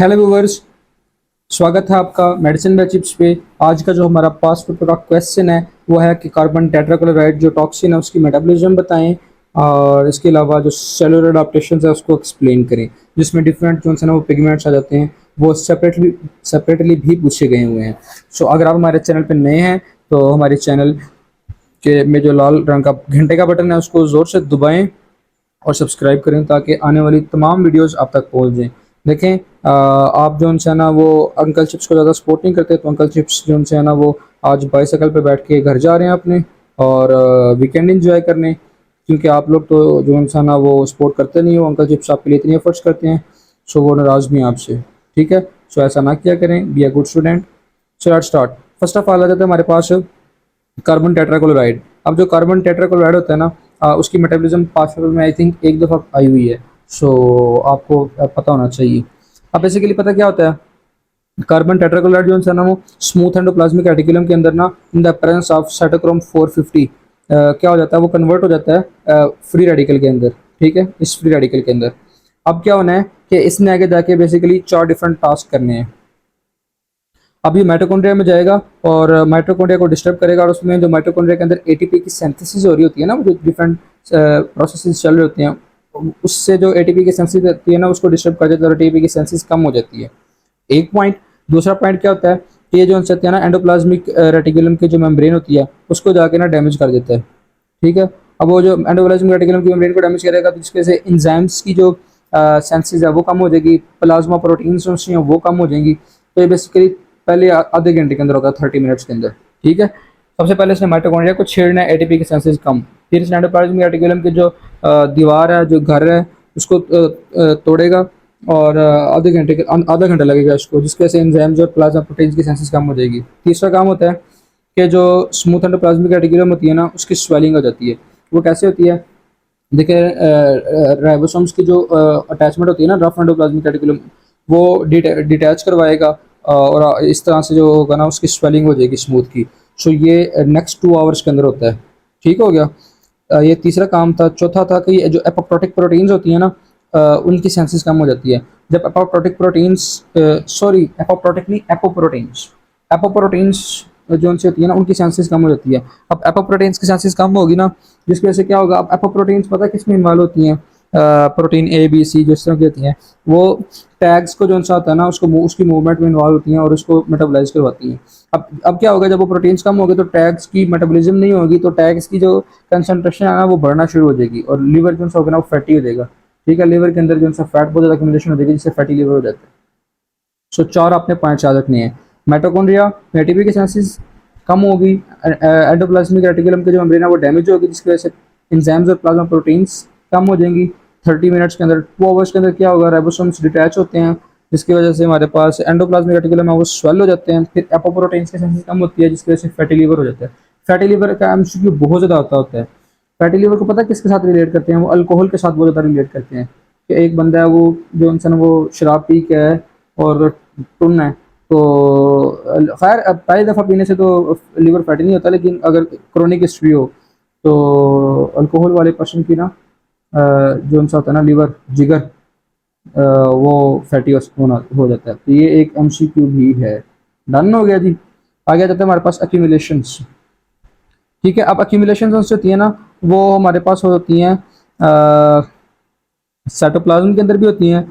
Hello viewers, स्वागत है आपका मेडिसिन बाय चिप्स पे। आज का जो हमारा पास पेपर का क्वेश्चन है वो है कि कार्बन टेट्राक्लोराइड जो टॉक्सिन है उसकी मेटाबॉलिज्म बताएं और इसके अलावा जो सेलुलर अडेप्टेशन है उसको एक्सप्लेन करें, जिसमें डिफरेंट जो है ना वो पिगमेंट्स आ जाते हैं, वो सेपरेटली भी पूछे गए हुए हैं। सो अगर आप हमारे चैनल पर नए हैं तो हमारे चैनल के में जो लाल रंग का घंटे का बटन है उसको ज़ोर से दबाएं और सब्सक्राइब करें ताकि आने वाली तमाम वीडियोस आप तक पहुंच जाएं। देखें, आप जो उनसे है ना वो अंकल चिप्स को ज़्यादा सपोर्ट नहीं करते, तो अंकल चिप्स जो उनसे है ना वो आज बाईसाइकिल पे बैठ के घर जा रहे हैं अपने और वीकेंड इंजॉय करने, क्योंकि आप लोग तो जो उनसे है ना वो सपोर्ट करते नहीं हो। अंकल चिप्स आपके लिए इतनी एफर्ट्स करते हैं, सो वो नाराज़ भी हैं आपसे। ठीक है, सो ऐसा ना किया करें, be a good student. So let's start. First of all आ जाता है हमारे पास कार्बन टेट्राक्लोराइड। अब जो कार्बन टेट्राक्लोराइड होता है ना, उसकी मेटाबॉलिज्म पास्ट पेपर में आई थिंक एक दफ़ा आई हुई है, सो आपको पता होना चाहिए। अब बेसिकली पता क्या होता है, कार्बन टेट्राक्लोराइड जो है ना वो स्मूथ एंडोप्लाज्मिक रेटिकुलम के अंदर ना in the presence of cytochrome 450 क्या हो जाता है, वो कन्वर्ट हो जाता है फ्री रेडिकल के अंदर। ठीक है, इस फ्री रेडिकल के अंदर अब क्या होना है कि इसने आगे जाके बेसिकली 4 डिफरेंट टास्क करने हैं। अब ये माइटोकॉन्ड्रिया में जाएगा और माइटोकॉन्ड्रिया को डिस्टर्ब करेगा, और उसमें जो माइटोकॉन्ड्रिया के अंदर एटीपी की सिंथेसिस हो रही होती है ना, वो जो डिफरेंट प्रोसेसेस चल रहे होते हैं, उससे जो एटीपी की सिंथेसिस होती है ना उसको डिस्टर्ब कर देता है और एटीपी की सिंथेसिस कम हो जाती है। एक पॉइंट। दूसरा पॉइंट क्या होता है कि ये जो होती है ना एंडोप्लाज्मिक रेटिकुलम की जो मेम्ब्रेन होती है उसको जाके ना डैमेज कर देता है। ठीक है, अब वो जो एंडोप्लाज्मिक रेटिकुलम की मेम्ब्रेन को डैमेज करेगा तो जिसकी वजह से एंजाइम्स की जो सेंसेस है वो कम हो जाएगी, प्लाज्मा प्रोटीन्स वो कम हो जाएंगी। तो ये बेसिकली पहले आधे घंटे के अंदर होता है, 30 मिनट्स के अंदर। ठीक है, सबसे पहले इसने माइटोकॉन्ड्रिया को छेड़ना है, एटीपी के सेंसेस कम। फिर इसने एंडोप्लाज्मिक रेटिकुलम की जो दीवार है, जो घर है, उसको तोड़ेगा और आधा घंटा लगेगा इसको, जिसकी वजह से एंजाइम्स और प्लाज्मा प्रोटीन्स की सेंसेस कम हो जाएगी। तीसरा काम होता है कि जो स्मूथ एंडोप्लाज्मिक रेटिकुलम होती है ना उसकी स्वेलिंग हो जाती है। वो कैसे होती है, देखिए राइबोसोम्स की जो अटैचमेंट होती है ना रफ एंडोप्लाज्मिक रेटिकुलम, वो डिटैच करवाएगा और इस तरह से जो होगा ना उसकी स्वेलिंग हो जाएगी स्मूथ की। सो ये नेक्स्ट 2 आवर्स के अंदर होता है। ठीक हो गया, ये तीसरा काम था। चौथा था कि जो एपोप्टोटिक प्रोटीन्स होती है ना उनकी सेंसेस कम हो जाती है। जब एपोप्टोटिक प्रोटीन्स, सॉरी एपोप्टोटिक नहीं, एपोप्रोटीन्स, एपोप्रोटीन्स जो उनसे होती है ना उनकी सेंसेस कम हो जाती है। अब एपोप्रोटीन्स की सेंसेस कम होगी ना, जिसकी वजह से क्या होगा, अब एपोप्रोटीन्स पता है किस में इन्वॉल्व होती हैं, प्रोटीन ए बी सी जिस तरह की होती हैं, वो टैग्स को जो सा होता है ना उसको उसकी मूवमेंट में इन्वॉल्व होती हैं और उसको मेटाबोलाइज करवाती हैं। अब क्या होगा, जब वो प्रोटीन्स कम हो गए तो टैग्स की मेटाबॉलिज्म नहीं होगी, तो टैग्स की जो कंसंट्रेशन है ना वो बढ़ना शुरू हो जाएगी और लीवर जो होगा ना वो फैटी हो जाएगा। ठीक है, लीवर के अंदर जो फैट बहुत ज़्यादा एक्यूमुलेशन हो जाएगी, जिससे फैटी लीवर हो जाता है। सो 4 आपने पॉइंट्स याद रखने हैं। माइटोकॉन्ड्रिया एटीपी की सेंसेस कम होगी, एंडोप्लाज्मिक रेटिकुलम की जो मेम्ब्रेन है वो डैमेज होगी, जिसकी वजह से एंजाइम्स और प्लाज्मा प्रोटीन्स कम हो जाएंगी। 30 मिनट्स के अंदर, 2 आवर्स के अंदर क्या होगा, राइबोसोम्स डिटैच होते हैं, जिसकी वजह से हमारे पास एंडोप्लाज्मिक रेटिकुलम है वो स्वेल हो जाते हैं। फिर एपोप्रोटीन्स की सेंसेस कम होती है, जिसकी वजह से फैटी लीवर हो जाता है। फैटी लीवर का एमसीक्यू बहुत ज़्यादा होता है। फैटी लीवर को पता है किसके साथ रिलेट करते हैं, वो अल्कोहल के साथ बहुत ज़्यादा रिलेट करते हैं। कि एक बंदा है वो जो इंसान वो शराब पी के है और टुन है, तो खैर अब पहली दफ़ा पीने से तो लीवर फैटी नहीं होता, लेकिन अगर क्रोनिक हिस्ट्री हो तो अल्कोहल वाले पर्सन की ना जो उनसा होता है ना लीवर, जिगर, वो फैटी होना हो जाता है। तो ये एक एमसीक्यू भी है। डन हो गया जी। आगे जाते हैं हमारे पास एक्यूमुलेशंस। ठीक है, अब एक्यूमुलेशंस होती है ना वो हमारे पास होती हैं साइटोप्लाज्म के अंदर भी होती हैं,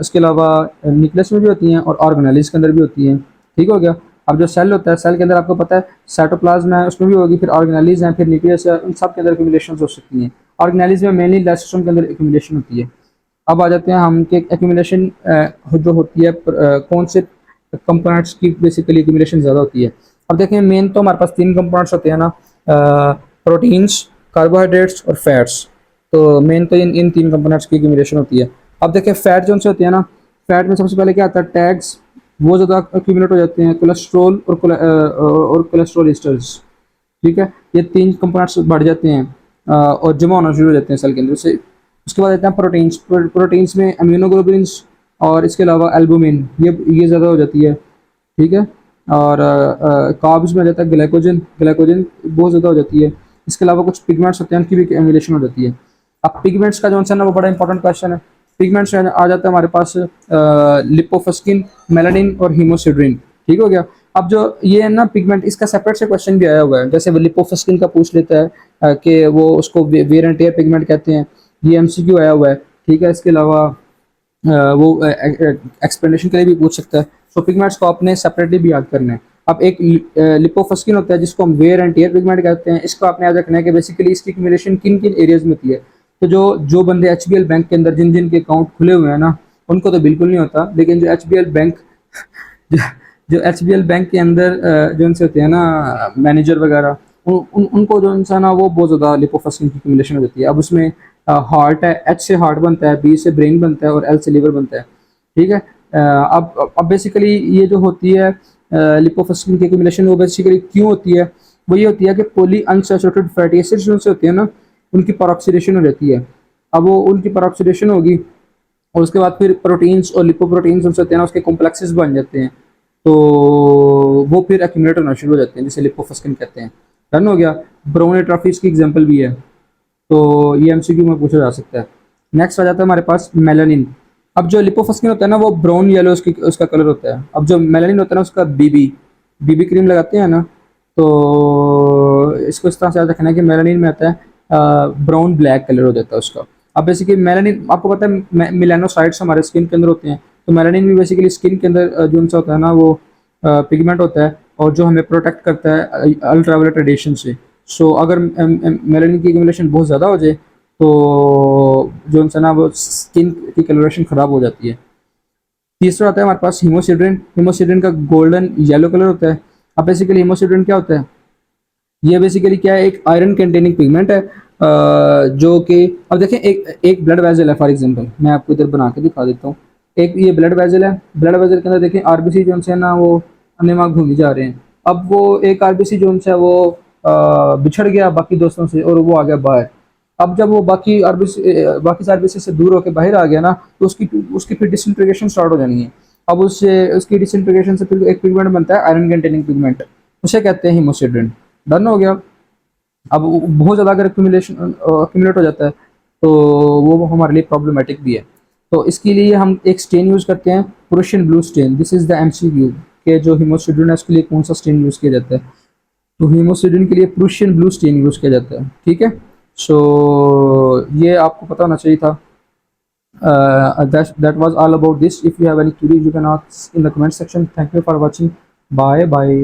इसके अलावा न्यूक्लियस में भी होती हैं और ऑर्गेनेलिज के अंदर भी होती हैं। ठीक हो गया। अब जो सेल होता है, सेल के अंदर आपको पता है साइटोप्लाज्म है उसमें भी होगी, फिर ऑर्गेनेलिज हैं, फिर न्यूक्लियस है, उन सब के अंदर एक्यूमुलेशन हो सकती हैं। ऑर्गेनेलिज में मेनली लाइसोसोम के अंदर एक्यूमुलेशन होती है। अब आ जाते हैं हम कि एक्यूमुलेशन जो होती है कौन से कंपोनेंट्स की बेसिकली एक्यूमुलेशन ज़्यादा होती है। अब देखें, मेन तो हमारे पास 3 कंपोनेंट्स होते हैं ना, प्रोटीन्स, कार्बोहाइड्रेट्स और फैट्स। तो मेन तो इन इन 3 कंपोनेंट्स की एक्यूमुलेशन होती है। अब देखिए फैट जो उनसे होती है ना, फैट में सबसे पहले क्या आता है, टैग्स, वो ज़्यादा एक्यूमुलेट हो जाते हैं, कोलेस्ट्रॉल और कोलेस्ट्रॉल एस्टर्स। ठीक है, ये 3 कंपोनेंट्स बढ़ जाते हैं और जमा होना शुरू हो जाते हैं सेल के अंदर से। उसके बाद आते हैं प्रोटीन्स। प्रोटीन्स में अम्यूनोग्लोबुलिन्स और इसके अलावा एल्बुमिन, ये ज़्यादा हो जाती है। ठीक है, और कार्ब्स में आ जाता है ग्लाइकोजन, ग्लाइकोजन बहुत ज़्यादा हो जाती है। इसके अलावा कुछ पिगमेंट्स होते हैं, उनकी भी एक्यूमुलेशन हो जाती है। अब पिगमेंट्स का जो है ना वो बड़ा इंपॉर्टेंट क्वेश्चन है पिगमेंट्स आ जाता है हमारे पास लिपोफस्किन, मेलानिन और हीमोसिड्रिन। ठीक हो गया। अब जो ये है ना पिगमेंट, इसका सेपरेट से क्वेश्चन भी आया हुआ है, जैसे वो लिपोफस्किन का पूछ लेता है कि वो उसको वेयर एंड टियर पिगमेंट कहते हैं, ये एमसीक्यू आया हुआ है। ठीक है, इसके अलावा वो एक्सप्लेनेशन के लिए भी पूछ सकता है। सो पिगमेंट्स को आपने सेपरेटली भी याद करना है। अब एक लिपोफस्किन होता है जिसको हम वेयर एंड टियर पिगमेंट कहते हैं, इसको आपने याद रखना है कि बेसिकली इसकी एक्यूमुलेशन किन किन एरियाज में होती है। तो जो जो बंदे एचबीएल बैंक के अंदर जिन जिन के अकाउंट खुले हुए हैं ना, उनको तो बिल्कुल नहीं होता, लेकिन जो एचबीएल बैंक जो, जो एचबीएल बैंक के अंदर जो उनसे होते हैं ना मैनेजर वगैरह, उनको जो इंसान है वो बहुत ज़्यादा लिपोफस्किन की एक्यूमुलेशन हो जाती है। अब उसमें हार्ट है, एच से हार्ट बनता है, बी से ब्रेन बनता है और एल से लिवर बनता है। ठीक है। अब बेसिकली ये जो होती है लिपोफस्किन की एक्यूमुलेशन, वो बेसिकली क्यों होती है? वो ये होती है कि पॉली अनसैचुरेटेड फैटी एसिड्स जो होते हैं ना, उनकी परऑक्सीडेशन हो जाती है। अब वो उनकी परऑक्सीडेशन होगी और उसके बाद फिर प्रोटीन्स और लिपोप्रोटीन्स उनसे होते हैं ना, उसके कॉम्प्लेक्सेस बन जाते हैं। तो वो फिर एक्यूमुलेट होना शुरू हो जाते हैं, जिसे लिपोफस्किन कहते हैं। डन हो गया। ब्राउन एट्रोफीज की एग्जांपल भी है, तो ये एमसीक्यू में पूछा जा सकता है। नेक्स्ट आ जाता है हमारे पास मेलानिन। अब जो लिपोफस्किन होता है ना, वो ब्राउन येलो उसका कलर होता है। अब जो मेलानिन होता है ना, उसका बीबी बीबी क्रीम लगाते हैं ना, तो इसको इस तरह से याद रखना है कि मेलानिन में आता है ब्राउन ब्लैक कलर हो जाता है उसका। अब बेसिकली मेलानिन आपको पता है मेलानोसाइट्स हमारे स्किन के अंदर होते हैं, तो मेलानिन भी बेसिकली स्किन के अंदर जो उनसा होता है ना, वो पिगमेंट होता है और जो हमें प्रोटेक्ट करता है अल्ट्रावायलेट रेडिएशन से। सो अगर मेलानिन की एक्यूमुलेशन बहुत ज़्यादा हो जाए तो जो उनसे ना वो स्किन की कलरेशन ख़राब हो जाती है। तीसरा आता है हमारे पास हीमोसिड्रिन। हीमोसिड्रिन का गोल्डन येलो कलर होता है। अब बेसिकली हीमोसिड्रिन क्या होता है? ये बेसिकली क्या है, एक आयरन कंटेनिंग पिगमेंट है, जो कि अब देखें एक एक ब्लड वेजल है। फॉर एग्जांपल मैं आपको इधर बना के दिखा देता हूँ। एक ये ब्लड वेजल है, ब्लड वेजल के अंदर देखें आरबीसी जो है ना, वो अनिमा घूमी जा रहे हैं। अब वो एक आरबीसी जो है वो बिछड़ गया बाकी दोस्तों से और वो आ गया बाहर। अब जब वो बाकी आरबीसी से दूर होकर बाहर आ गया ना, तो उसकी उसकी फिर डिसइंटीग्रेशन स्टार्ट हो जानी है। अब उससे उसकी डिसइंटीग्रेशन से फिर एक पिगमेंट बनता है आयरन कंटेनिंग पिगमेंट, उसे कहते हैं हीमोसिड्रिन। डन हो गया। अब बहुत ज़्यादा अगर एक्यूमुलेट हो जाता है तो वो हमारे लिए प्रॉब्लमेटिक भी है। तो इसके लिए हम एक स्टेन यूज़ करते हैं, Prussian blue stand. This is the MCQ के जो हीमोसिड्रिन है उसके लिए कौन सा स्टेन यूज़ किया जाता है? तो हीमोसिड्रिन के लिए प्रूशियन ब्लू स्टेन यूज़ किया जाता है। ठीक है। सो ये आपको पता होना चाहिए था। That was all about this. If you have any queries, you can ask in the comment section. Thank you for watching. Bye bye.